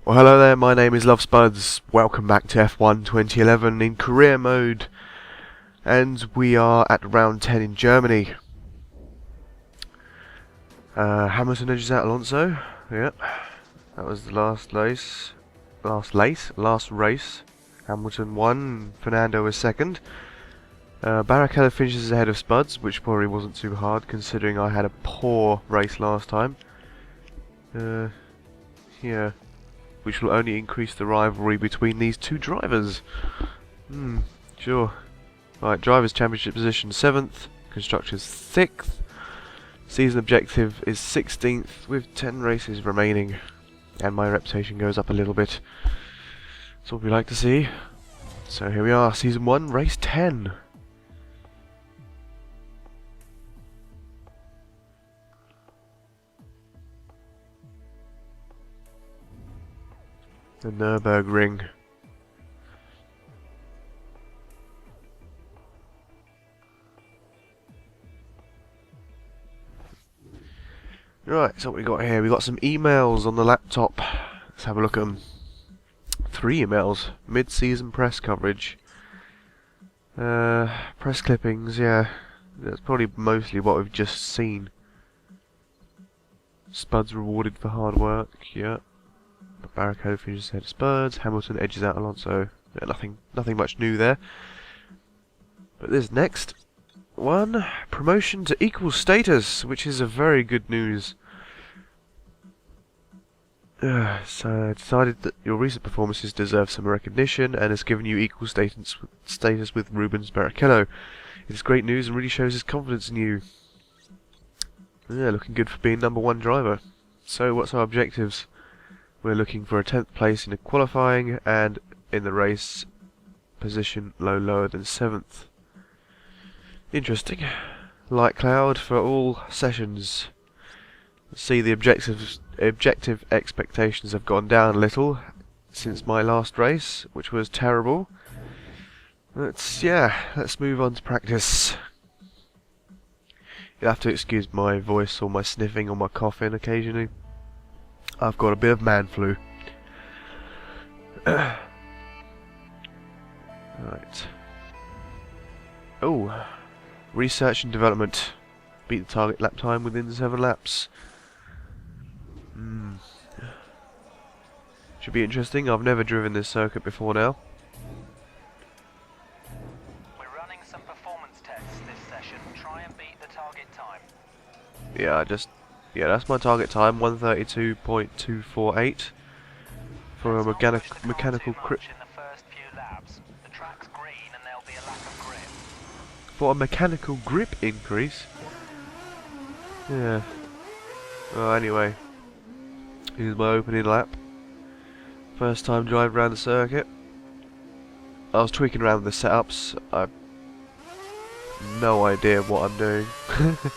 Well, hello there, my name is Love Spuds. Welcome back to F1 2011 in career mode. And we are at round 10 in Germany. Hamilton edges out Alonso. Yep. That was the last race. Hamilton won, Fernando was second. Barrichello finishes ahead of Spuds, which probably wasn't too hard considering I had a poor race last time. Yeah. Which will only increase the rivalry between these two drivers. Sure. Right, Drivers' Championship position 7th, Constructors 6th. Season objective is 16th with 10 races remaining. And my reputation goes up a little bit. That's what we like to see. So here we are, Season 1, Race 10. The Nürburgring. Right, so what we got here? We got some emails on the laptop. Let's have a look at them. 3 emails. Mid-season press coverage. Press clippings, yeah. That's probably mostly what we've just seen. Spuds rewarded for hard work, yeah. Barrichello finishes ahead of Spuds, Hamilton edges out Alonso. Yeah, nothing much new there. But this next one, promotion to equal status, which is a very good news. So I decided that your recent performances deserve some recognition and has given you equal status with Rubens Barrichello. It is great news and really shows his confidence in you. Yeah, looking good for being #1 driver. So what's our objectives? We're looking for a 10th place in the qualifying and in the race position lower than 7th. Interesting. Light cloud for all sessions. See, the objective expectations have gone down a little since my last race, which was terrible. Let's move on to practice. You'll have to excuse my voice or my sniffing or my coughing occasionally. I've got a bit of man flu. Right. Oh, research and development. Beat the target lap time within 7 laps. Should be interesting. I've never driven this circuit before now. We're running some performance tests this session. Try and beat the target time. Yeah, that's my target time, 132.248 for a mechanical grip. For a mechanical grip increase. Yeah. Well, anyway, here's my opening lap. First time drive around the circuit. I was tweaking around with the setups. I've no idea what I'm doing, but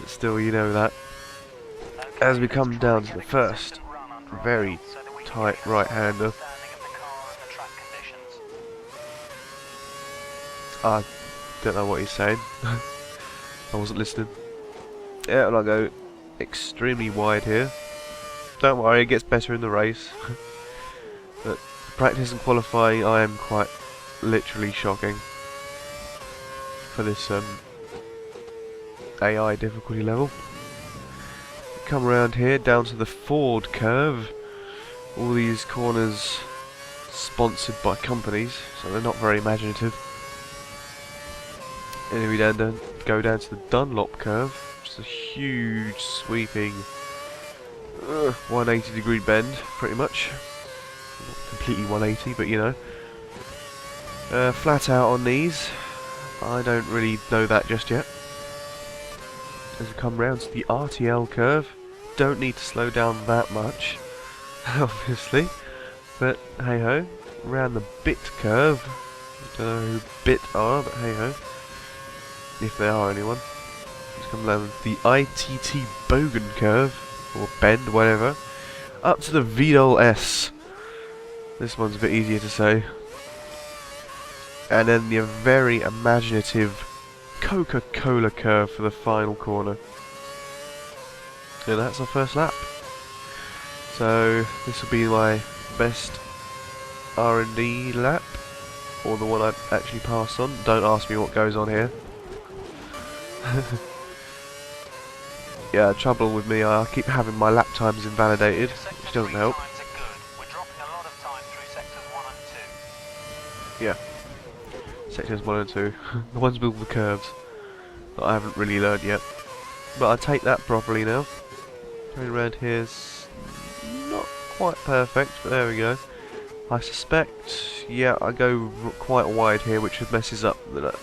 still, you know that. As we come down to the first very tight right-hander, I don't know what he's saying. I wasn't listening. Yeah, and I'll go extremely wide here. Don't worry, it gets better in the race. But practice and qualifying, I am quite literally shocking for this AI difficulty level. Come around here down to the Ford curve. All these corners sponsored by companies, so they're not very imaginative. And then we go down to the Dunlop curve, which is a huge sweeping 180-degree bend, pretty much. Not completely 180, but you know. Flat out on these. I don't really know that just yet. As we come round to the RTL curve, don't need to slow down that much, obviously, but hey ho. Around the Bit curve, I don't know who Bit are, but hey ho, if they are anyone. Let's come down the ITT Bogan curve, or bend, whatever, up to the Vidal S. This one's a bit easier to say. And then the very imaginative Coca-Cola curve for the final corner. And that's our first lap. So this will be my best R&D lap, or the one I actually passed on. Don't ask me what goes on here. Yeah, trouble with me, I keep having my lap times invalidated, which doesn't help. Times are good. We're dropping a lot of time through sectors 1 and 2. Yeah. Sectors 1 and 2. The ones with the curves that I haven't really learned yet. But I take that properly now. Going around here's not quite perfect, but there we go. I suspect, yeah, I go quite wide here, which messes up the...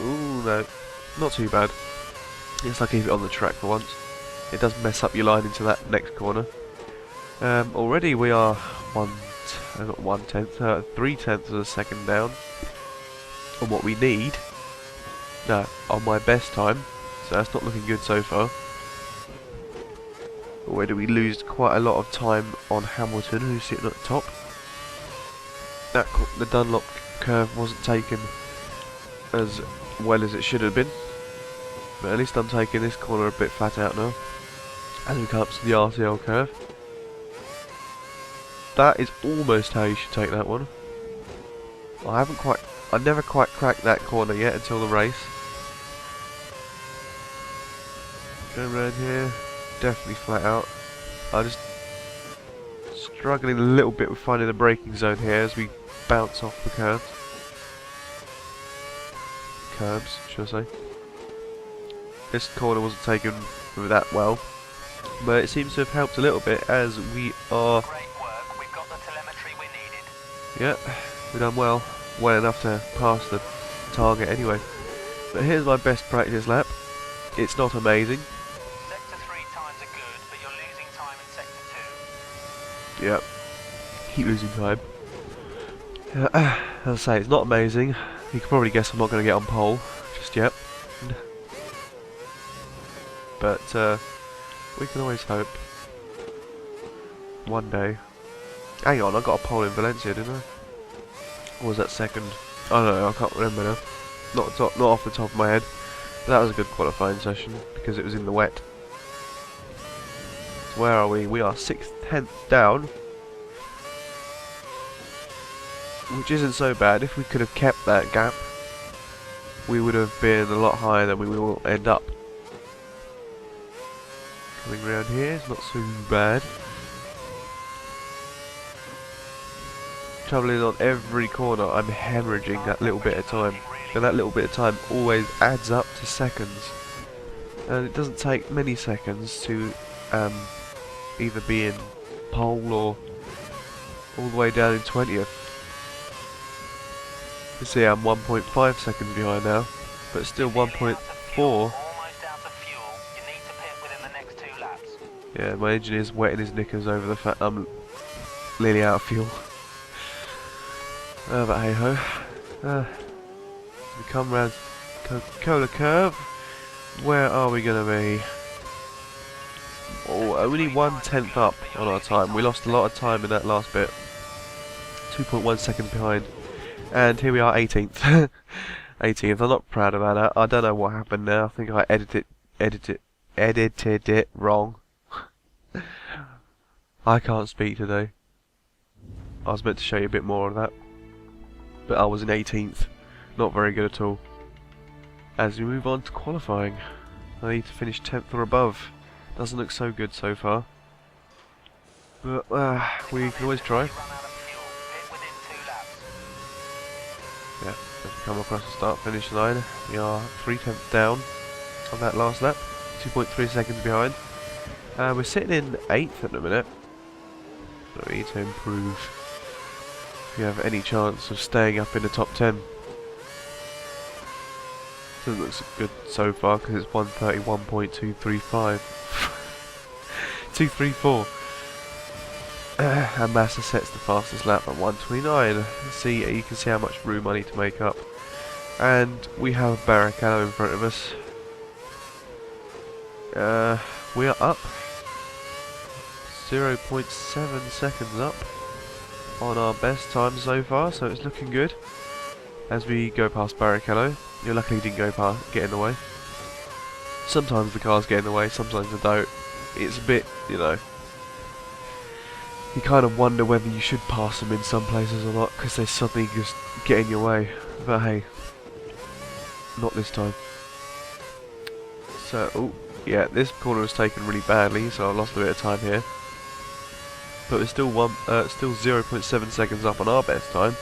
Ooh, no. Not too bad. Yes, I keep it on the track for once. It does mess up your line into that next corner. Already we are not 1/10, 3/10 of a second down on what we need. No, on my best time, so that's not looking good so far. Already we lose quite a lot of time on Hamilton, who's sitting at the top. The Dunlop curve wasn't taken as well as it should have been. But at least I'm taking this corner a bit flat out now. As we come up to the RCL curve. That is almost how you should take that one. I never quite cracked that corner yet until the race. Going around here, definitely flat out. I'm just struggling a little bit with finding the braking zone here as we bounce off the curbs, should I say. This corner wasn't taken that well, but it seems to have helped a little bit as we are... Great work. We've got the telemetry we needed. Yeah, we've done well enough to pass the target anyway. But here's my best practice lap. It's not amazing. Sector 3 times are good, but you're losing time in sector 2. Yep, keep losing time. As I say, it's not amazing. You can probably guess I'm not going to get on pole just yet. But we can always hope. One day. Hang on, I got a pole in Valencia, didn't I? Or was that second? I don't know, I can't remember now. Not off the top of my head. But that was a good qualifying session because it was in the wet. So where are we? We are 6/10 down. Which isn't so bad. If we could have kept that gap, we would have been a lot higher than we will end up. Coming around here, it's not so bad. Trouble is, on every corner I'm hemorrhaging that little bit of time, and that little bit of time always adds up to seconds, and it doesn't take many seconds to either be in pole or all the way down in 20th. You see I'm 1.5 seconds behind now, but still 1.4. Yeah, my engineer's wetting his knickers over the fact I'm nearly out of fuel. But hey ho. We come round Coca-Cola curve. Where are we going to be? Oh, only 1/10 up on our time. We lost a lot of time in that last bit. 2.1 seconds behind. And here we are, 18th. 18th. I'm not proud about that. I don't know what happened there. I think I edited it wrong. I can't speak today. I was meant to show you a bit more of that, but I was in 18th. Not very good at all. As we move on to qualifying, I need to finish 10th or above. Doesn't look so good so far, but we can always try. Yeah, as we come across the start-finish line, we are 3/10 down on that last lap, 2.3 seconds behind. We're sitting in 8th at the minute. So we need to improve if we have any chance of staying up in the top 10. Doesn't look so good so far because it's 131.235. 234. And Massa sets the fastest lap at 129. See, you can see how much room I need to make up. And we have Barrichello in front of us. We are up 0.7 seconds up on our best time so far, so it's looking good. As we go past Barrichello, you're lucky he didn't get in the way. Sometimes the cars get in the way, sometimes they don't. It's a bit, you know, you kind of wonder whether you should pass them in some places or not, because they suddenly just get in your way. But hey, not this time. So, oh, yeah, this corner was taken really badly, so I lost a bit of time here. But we're still still 0.7 seconds up on our best time,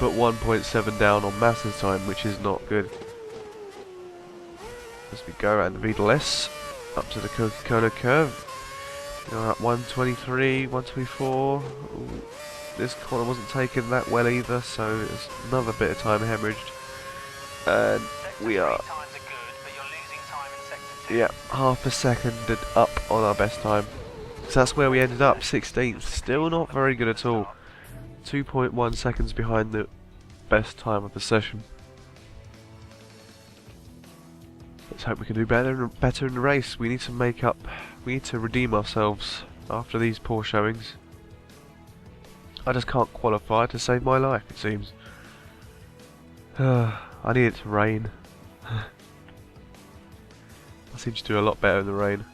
but 1.7 down on Massa's time, which is not good. As we go around the Vidal S, up to the Coca-Cola curve. We're at 123, 124. Ooh, this corner wasn't taken that well either, so it's another bit of time hemorrhaged. And we are, yeah, half a second up on our best time. So that's where we ended up, 16th. Still not very good at all. 2.1 seconds behind the best time of the session. Let's hope we can do better in the race. We need to make up. We need to redeem ourselves after these poor showings. I just can't qualify to save my life, it seems. I need it to rain. I seem to do a lot better in the rain.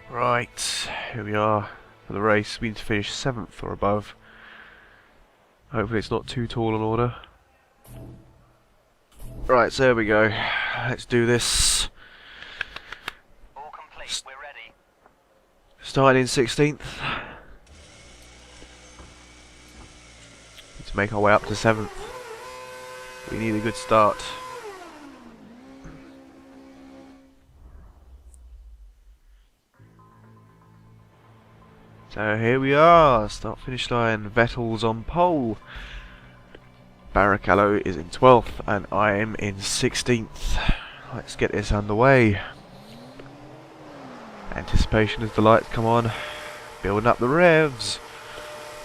Right, here we are for the race. We need to finish 7th or above. Hopefully it's not too tall an order. Right, so there we go. Let's do this. All complete, we're ready. Starting in 16th. Need to make our way up to 7th. We need a good start. So here we are, start finish line, Vettel's on pole. Barrichello is in 12th and I am in 16th. Let's get this underway. Anticipation as the lights come on, building up the revs.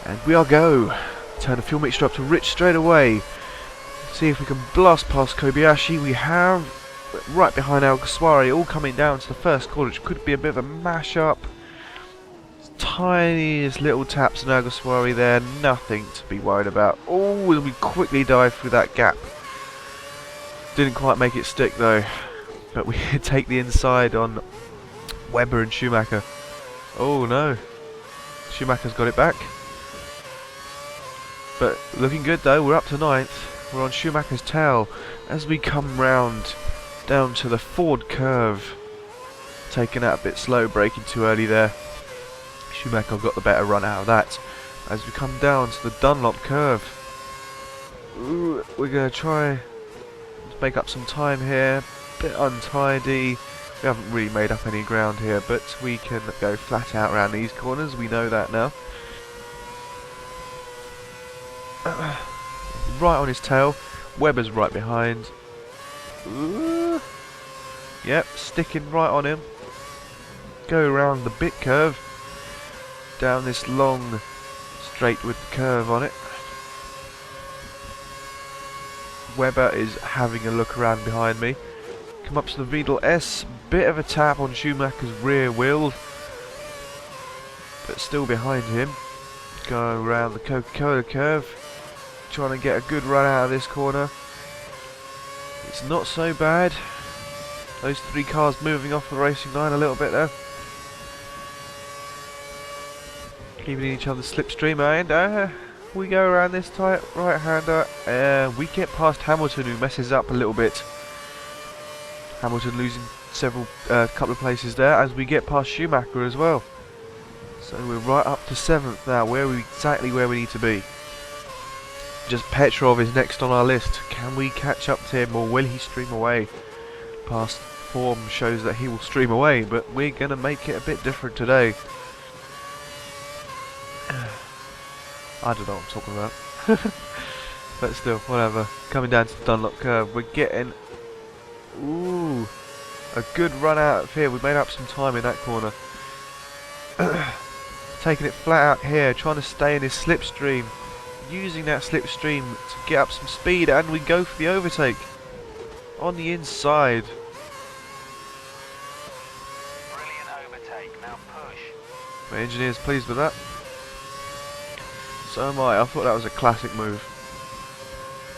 And we are go. Turn the fuel mixture up to rich straight away. See if we can blast past Kobayashi. We have, right behind Alguersuari, all coming down to the first corner, which could be a bit of a mash-up. Tiniest little taps in Alguersuari there, nothing to be worried about. Oh, and we quickly dive through that gap. Didn't quite make it stick though, but we take the inside on Webber and Schumacher. Oh no, Schumacher's got it back. But looking good though, we're up to 9th. We're on Schumacher's tail as we come round down to the Ford curve. Taking out a bit slow, braking too early there. Schumacher got the better run out of that. As we come down to the Dunlop curve, ooh, we're going to try to make up some time here. Bit untidy. We haven't really made up any ground here, but we can go flat out around these corners. We know that now. Right on his tail. Webber's right behind. Ooh. Yep, sticking right on him. Go around the bit curve. Down this long straight with the curve on it. Webber is having a look around behind me. Come up to the Vidal S, bit of a tap on Schumacher's rear wheel, but still behind him. Go around the Coca-Cola curve, trying to get a good run out of this corner. It's not so bad. Those three cars moving off the racing line a little bit there. Keeping each other's slipstream, and we go around this tight right-hander. We get past Hamilton, who messes up a little bit. Hamilton losing couple of places there, as we get past Schumacher as well. So we're right up to 7th now, exactly where we need to be. Just Petrov is next on our list. Can we catch up to him, or will he stream away? Past form shows that he will stream away, but we're going to make it a bit different today. I don't know what I'm talking about. But still, whatever. Coming down to the Dunlop curve, we're getting a good run out of here. We made up some time in that corner. Taking it flat out here, trying to stay in his slipstream. Using that slipstream to get up some speed, and we go for the overtake. On the inside. Brilliant overtake, now push. My engineer's pleased with that. So am I. I thought that was a classic move.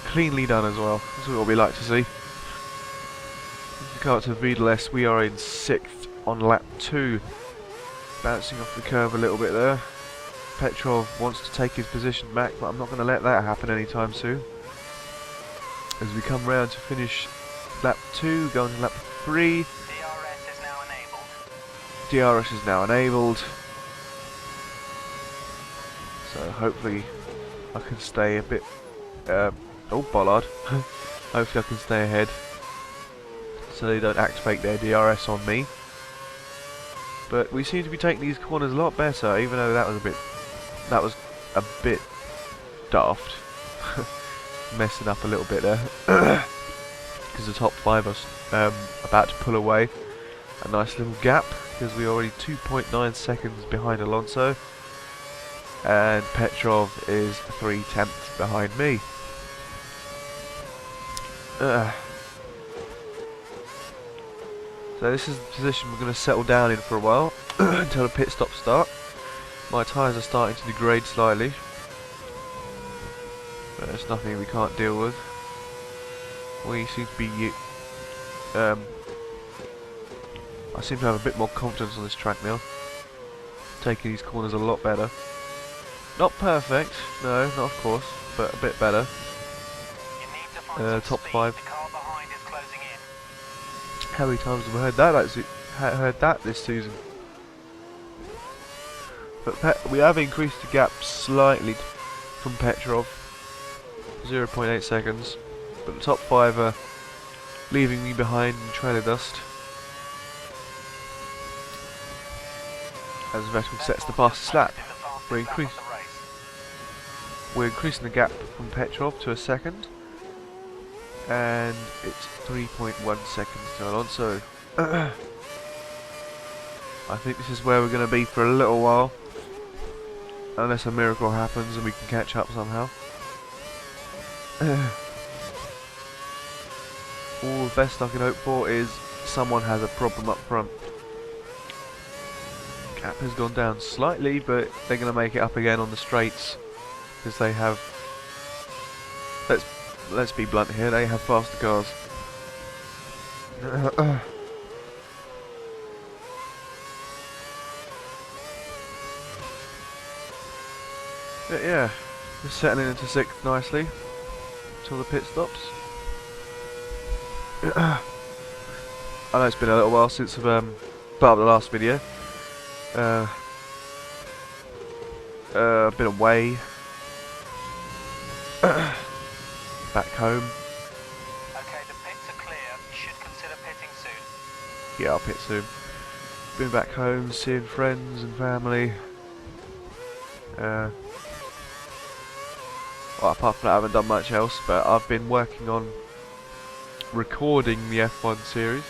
Cleanly done as well. That's what we like to see. If you come up to Vidal, we are in 6th on lap 2. Bouncing off the curve a little bit there. Petrov wants to take his position back, but I'm not going to let that happen anytime soon. As we come round to finish lap 2, going to lap 3. DRS is now enabled. DRS is now enabled. So hopefully I can stay a bit... oh, bollard. Hopefully I can stay ahead, so they don't activate their DRS on me. But we seem to be taking these corners a lot better, even though that was a bit daft. Messing up a little bit there. Because the top 5 are about to pull away. A nice little gap, because we're already 2.9 seconds behind Alonso. And Petrov is 3/10 behind me. So this is the position we're going to settle down in for a while until the pit stops start. My tyres are starting to degrade slightly, but it's nothing we can't deal with. We seem to be I seem to have a bit more confidence on this track now, taking these corners a lot better. Not perfect, no, not of course, but a bit better. You need to find some Top speed. 5. The car behind is closing in. How many times have I heard that this season? But we have increased the gap slightly from Petrov, 0.8 seconds. But the top 5 are leaving me behind in trail of dust. As Vettel sets the fastest lap, we're increasing the gap from Petrov to a second, and it's 3.1 seconds to Alonso. I think this is where we're going to be for a little while, unless a miracle happens and we can catch up somehow. All the best I can hope for is someone has a problem up front. Gap has gone down slightly, but they're going to make it up again on the straights, because they have, let's be blunt here, they have faster cars. But yeah, we're settling into 6th nicely until the pit stops. I know it's been a little while since I've put up the last video. Been away. Back home. Okay, the pits are clear. You should consider pitting soon. Yeah, I'll pit soon. Been back home, seeing friends and family. Well, apart from that, I haven't done much else, but I've been working on recording the F1 series.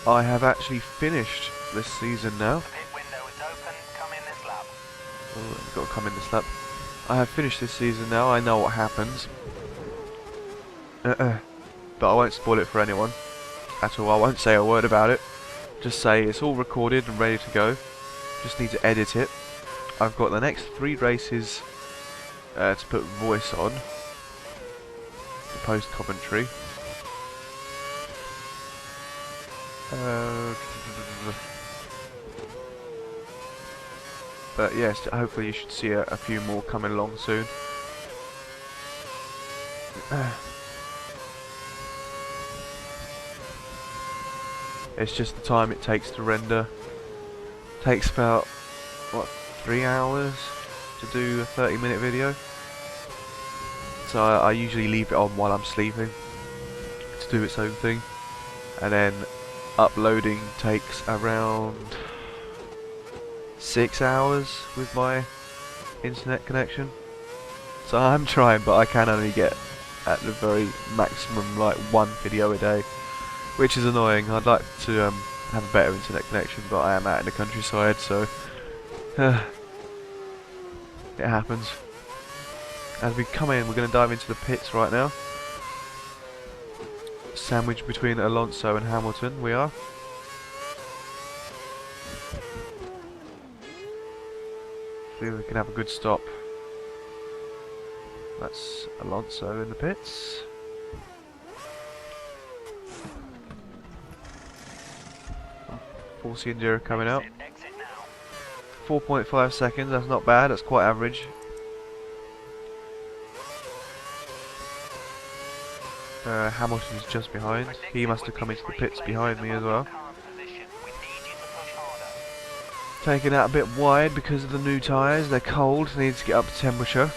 I have actually finished this season now. The pit window is open. Come in this lap. Oh, I've got to come in this lap. I have finished this season now. I know what happens. But I won't spoil it for anyone at all. I won't say a word about it. Just say it's all recorded and ready to go. Just need to edit it. I've got the next 3 races to put voice on. The post commentary. But yes, hopefully you should see a few more coming along soon. It's just the time it takes to render. Takes about, what, 3 hours to do a 30-minute video. So I usually leave it on while I'm sleeping to do its own thing. And then uploading takes around 6 hours with my internet connection. So I'm trying, but I can only get at the very maximum like 1 video a day, which is annoying. I'd like to have a better internet connection, but I am out in the countryside, so it happens. As we come in, we're going to dive into the pits right now. Sandwiched between Alonso and Hamilton, we are. See if we can have a good stop. That's Alonso in the pits. Force the Enduro coming out. Exit now. 4.5 seconds, that's not bad, that's quite average. Hamilton's just behind. He must have come into the pits behind me as well. Current position. We need you to push harder. Taking out a bit wide because of the new tyres, they're cold, they need to get up to temperature. The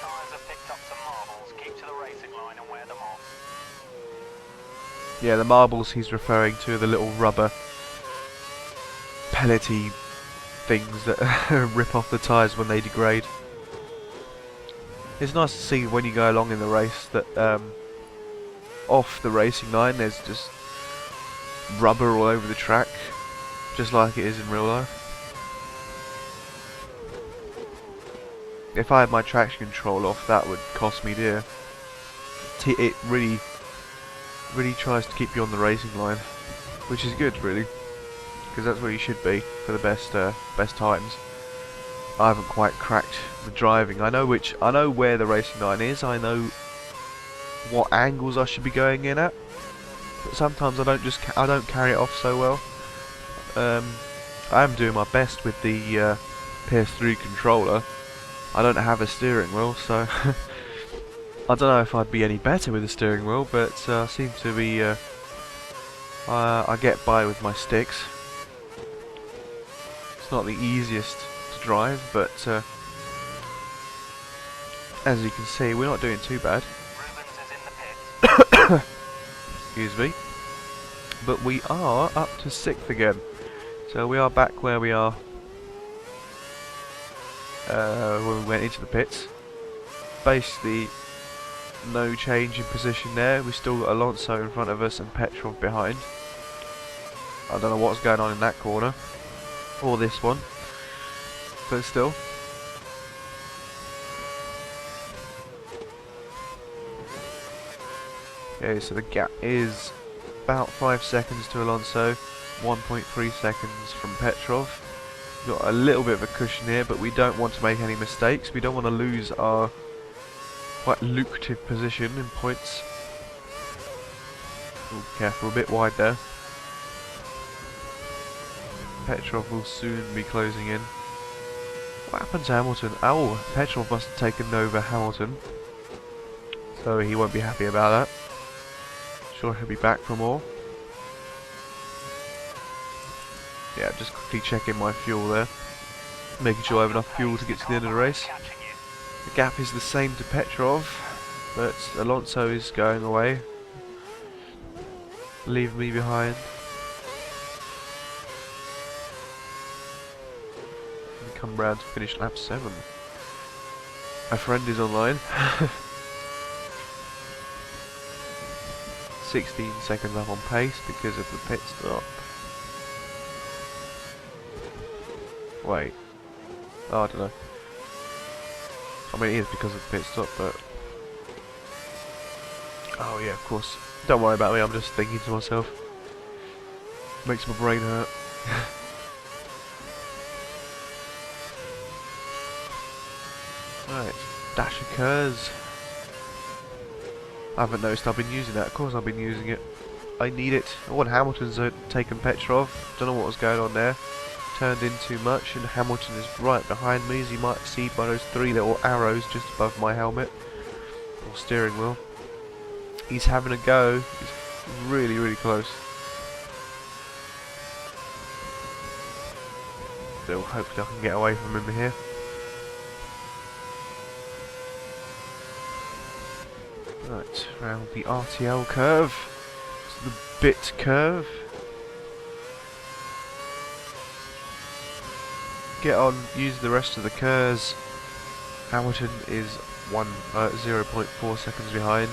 tyres have picked up some marbles. Keep to the racing line and wear them off. Yeah, the marbles he's referring to are the little rubber pellety things that rip off the tyres when they degrade. It's nice to see when you go along in the race that off the racing line there's just rubber all over the track, just like it is in real life. If I had my traction control off, that would cost me dear. It really tries to keep you on the racing line, which is good really, because that's where you should be for the best times. I haven't quite cracked the driving. I know where the racing line is. I know what angles I should be going in at, but sometimes I don't carry it off so well. I am doing my best with the PS3 controller. I don't have a steering wheel, so I don't know if I'd be any better with a steering wheel, but I seem to be. I get by with my sticks. It's not the easiest to drive, but as you can see, we're not doing too bad. Rubens is in the pits. Excuse me. But we are up to 6th again. So we are back where we are when we went into the pits. Basically, no change in position there. We still got Alonso in front of us and Petrov behind. I don't know what's going on in that corner. Or this one. But still. Okay, so the gap is about 5 seconds to Alonso, 1.3 seconds from Petrov. We've got a little bit of a cushion here, but we don't want to make any mistakes. We don't want to lose our quite lucrative position in points. Ooh, careful, a bit wide there. Petrov will soon be closing in. What happened to Hamilton? Oh, Petrov must have taken over Hamilton, so he won't be happy about that. Sure, he'll be back for more. Yeah, just quickly checking my fuel there, making sure I have enough fuel to get to the end of the race. The gap is the same to Petrov, but Alonso is going away, leaving me behind. And come round to finish lap 7. My friend is online. 16 seconds up on pace because of the pit stop. Wait. Oh, I don't know. I mean, it is because of the pit stop, but... Oh yeah, of course. Don't worry about me, I'm just thinking to myself. Makes my brain hurt. Right, dash occurs. I haven't noticed I've been using that. Of course I've been using it. I need it. Oh, and Hamilton's taken Petrov. Don't know what was going on there. Turned in too much, and Hamilton is right behind me, as you might see by those 3 little arrows just above my helmet or steering wheel. He's having a go. He's really, really close. So hopefully I can get away from him here. Right, around the RTL curve. It's the bit curve. Get on, use the rest of the curves. Hamilton is 0.4 seconds behind.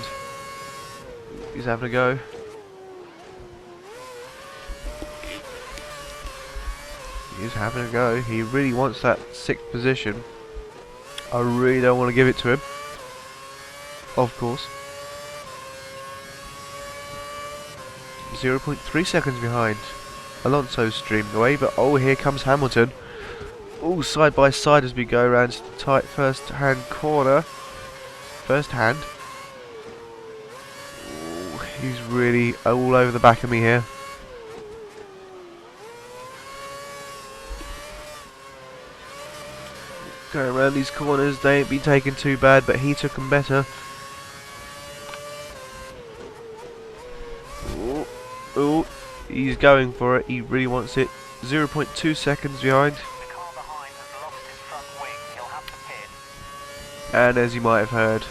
He's having a go. He's having a go. He really wants that 6th position. I really don't want to give it to him. Of course. 0.3 seconds behind. Alonso's streamed away, but oh, here comes Hamilton. Oh, side by side as we go around to the tight first hand corner. firsthand. Ooh, he's really all over the back of me here. Going around these corners, they ain't been taken too bad, but he took them better. Ooh, ooh, he's going for it. He really wants it. 0.2 seconds behind. The car behind has lost his front wing. He'll have to pit. And as you might have heard,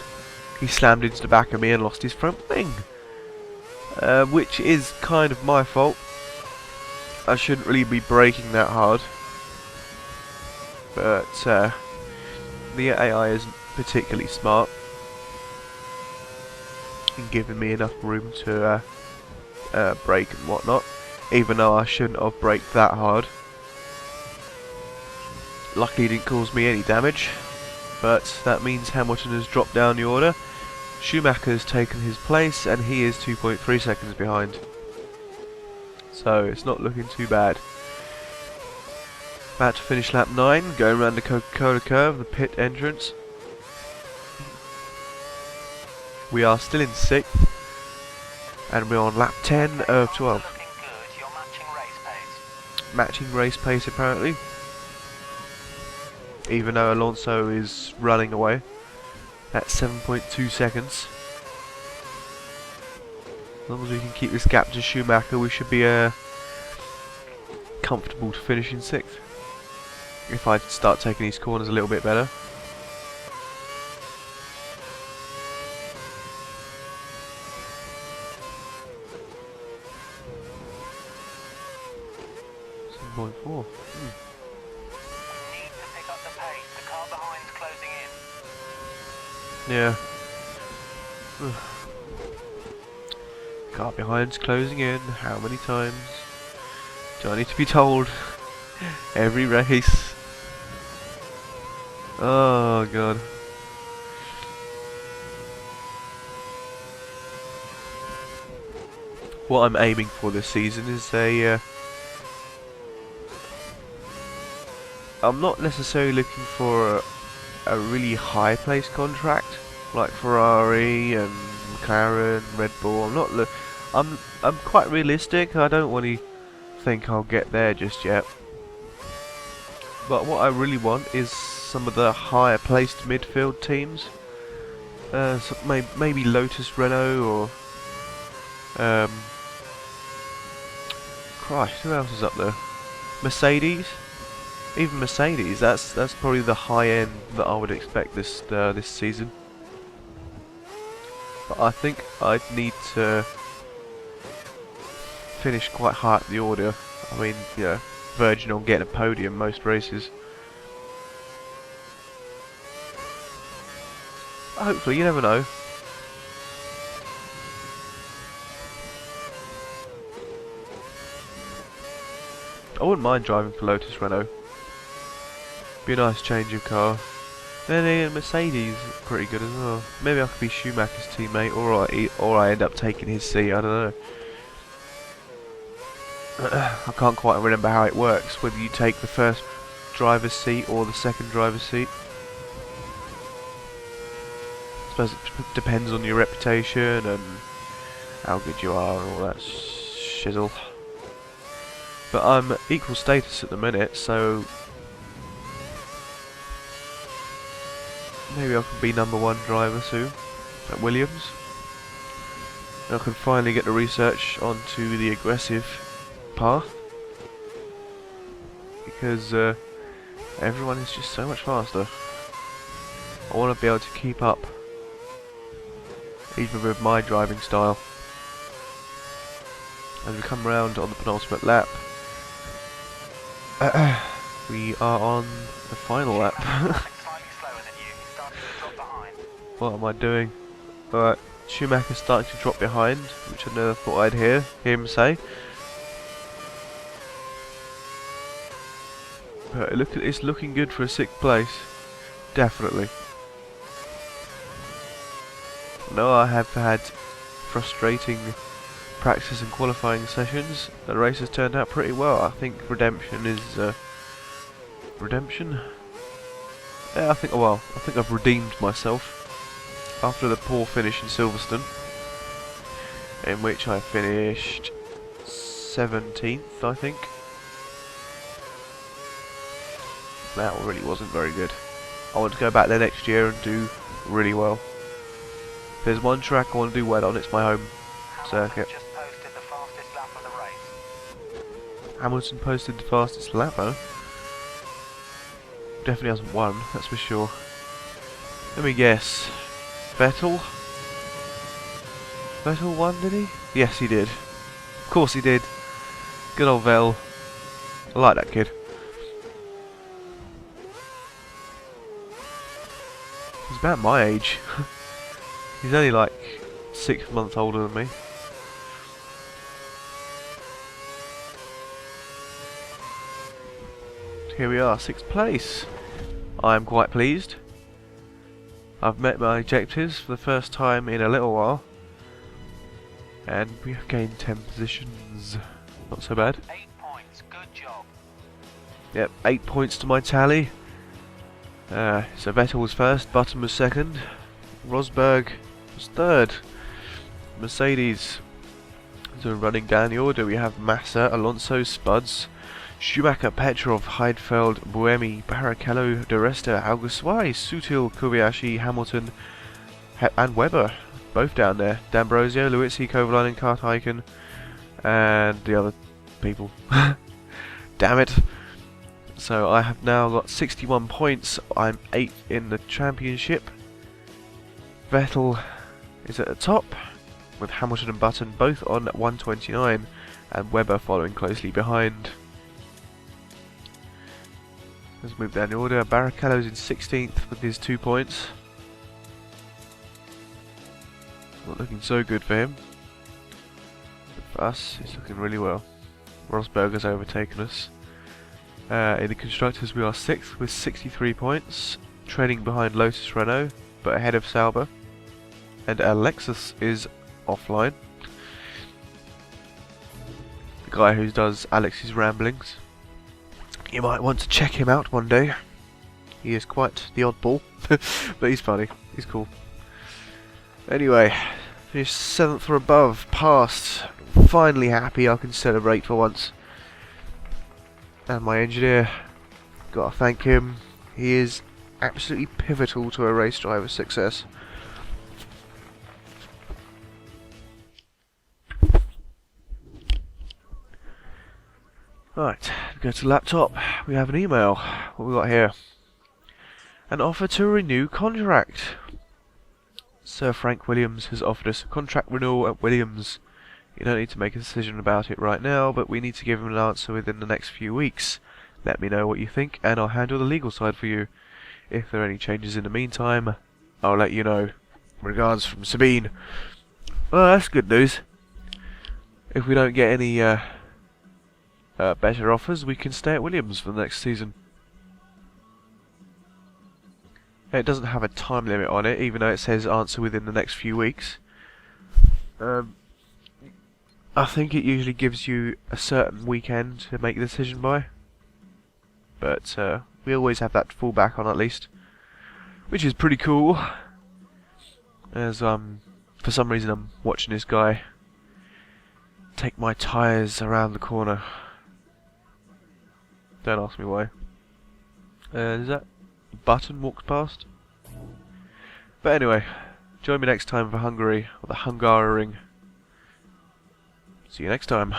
he slammed into the back of me and lost his front wing. Which is kind of my fault. I shouldn't really be braking that hard. But the AI isn't particularly smart in giving me enough room to brake and whatnot, even though I shouldn't have braked that hard. Luckily it didn't cause me any damage, but that means Hamilton has dropped down the order. Schumacher's taken his place and he is 2.3 seconds behind. So it's not looking too bad. About to finish lap 9, going around the Coca-Cola curve, the pit entrance. We are still in 6th, and we're on lap 10 of 12. Looking good. You're matching race pace. Matching race pace apparently. Even though Alonso is running away at 7.2 seconds. As long as we can keep this gap to Schumacher, we should be comfortable to finish in 6th. If I start taking these corners a little bit better. Need to pick up the pace. The car behind's closing in. Yeah. Car behind's closing in. How many times do I need to be told? Every race. Oh god. What I'm aiming for this season is I'm not necessarily looking for a really high place contract like Ferrari and McLaren, Red Bull. I'm quite realistic. I don't really think I'll get there just yet. But what I really want is some of the higher placed midfield teams. So maybe Lotus, Renault, or Christ, who else is up there? Mercedes. Even Mercedes. That's probably the high end that I would expect this season. But I think I'd need to finish quite high up the order. I mean, yeah, verging on getting a podium most races. Hopefully, you never know. I wouldn't mind driving for Lotus Renault. Be a nice change of car. Then again, Mercedes is pretty good as well. Maybe I could be Schumacher's teammate, or I end up taking his seat. I don't know. I can't quite remember how it works. Whether you take the first driver's seat or the second driver's seat. I suppose it depends on your reputation and how good you are and all that shizzle. But I'm equal status at the minute, so maybe I can be #1 driver soon at Williams. And I can finally get the research onto the aggressive path, because everyone is just so much faster. I want to be able to keep up, even with my driving style. As we come round on the penultimate lap, we are on the final lap. Slightly slower than you. He's starting to drop behind. What am I doing? Alright, Schumacher's starting to drop behind, which I never thought I'd hear him say. But it's looking good for a 6th place. Definitely. No, I have had frustrating practice and qualifying sessions. The race has turned out pretty well. I think redemption is redemption. Yeah, I think I've redeemed myself after the poor finish in Silverstone, in which I finished 17th, I think. That really wasn't very good. I want to go back there next year and do really well. If there's one track I want to do well on, it's my home circuit. Just posted the fastest lap of the race. Hamilton posted the fastest lap, huh? Definitely hasn't won, that's for sure. Let me guess. Vettel? Vettel won, did he? Yes, he did. Of course he did. Good old Vettel. I like that kid. He's about my age. He's only like 6 months older than me. Here we are, 6th place. I am quite pleased. I've met my objectives for the first time in a little while. And we have gained 10 positions. Not so bad. 8 points, good job. Yep, 8 points to my tally. So Vettel was first, Button was second, Rosberg was third, Mercedes. So running down the order, we have Massa, Alonso, Spuds, Schumacher, Petrov, Heidfeld, Buemi, Barrichello, De Resta, Alguersuari, Sutil, Kobayashi, Hamilton, and Webber, both down there. D'Ambrosio, Luizzi, Kovalainen, Kartheiken, and the other people. Damn it. So I have now got 61 points. I'm 8th in the championship. Vettel is at the top, with Hamilton and Button both on 129, and Webber following closely behind. Let's move down the order. Barrichello's in 16th with his 2 points. Not looking so good for him. But for us, it's looking really well. Rosberg has overtaken us. In the constructors, we are 6th with 63 points, trailing behind Lotus Renault, but ahead of Sauber. And Alexis is offline. The guy who does Alex's ramblings. You might want to check him out one day. He is quite the oddball, but he's funny. He's cool. Anyway, finished 7th or above, passed. Finally happy I can celebrate for once. And my engineer, gotta thank him. He is absolutely pivotal to a race driver's success. Right, go to laptop. We have an email. What we got here? An offer to renew contract. Sir Frank Williams has offered us a contract renewal at Williams. You don't need to make a decision about it right now, but we need to give him an answer within the next few weeks. Let me know what you think, and I'll handle the legal side for you. If there are any changes in the meantime, I'll let you know. Regards from Sabine. Well, that's good news. If we don't get any better offers, we can stay at Williams for the next season. It doesn't have a time limit on it, even though it says answer within the next few weeks. I think it usually gives you a certain weekend to make a decision by. But we always have that to fall back on at least. Which is pretty cool. As for some reason I'm watching this guy take my tyres around the corner. Don't ask me why. Is that Button walked past? But anyway, join me next time for Hungary, or the Hungaroring. See you next time.